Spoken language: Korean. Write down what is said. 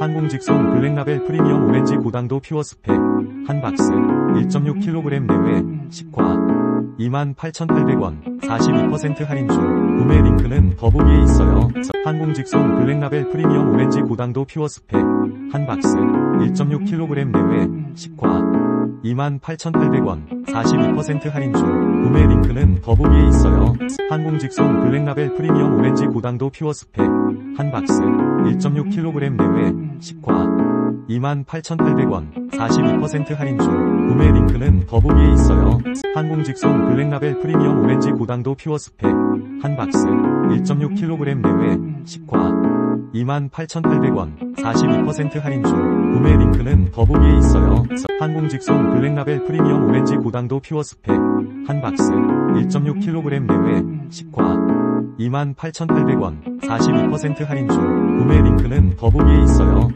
항공 직송 블랙라벨 프리미엄 오렌지 고당도 퓨어 스펙 한 박스 1.6kg 내외 10과 28,800원 42% 할인 중. 구매 링크는 더보기에 있어요. 항공 직송 블랙라벨 프리미엄 오렌지 고당도 퓨어 스펙 한 박스 1.6kg 내외 10과 28,800원 42% 할인 중. 구매 링크는 더보기에 있어요. 항공 직송 블랙라벨 프리미엄 오렌지 고당도 퓨어 스펙 한 박스 1.6kg 내외 10과 28,800원 42% 할인 중. 구매 링크는 더보기에 있어요. 항공 직송 블랙라벨 프리미엄 오렌지 고당도 퓨어 스펙 한 박스 1.6kg 내외 10과 28,800원 42% 할인 중. 구매 링크는 더보기에 있어요. 항공 직송 블랙라벨 프리미엄 오렌지 고당도 퓨어 스펙 한 박스 1.6kg 내외 10과 28,800원 42% 할인 중. 구매 링크는 더보기에 있어요.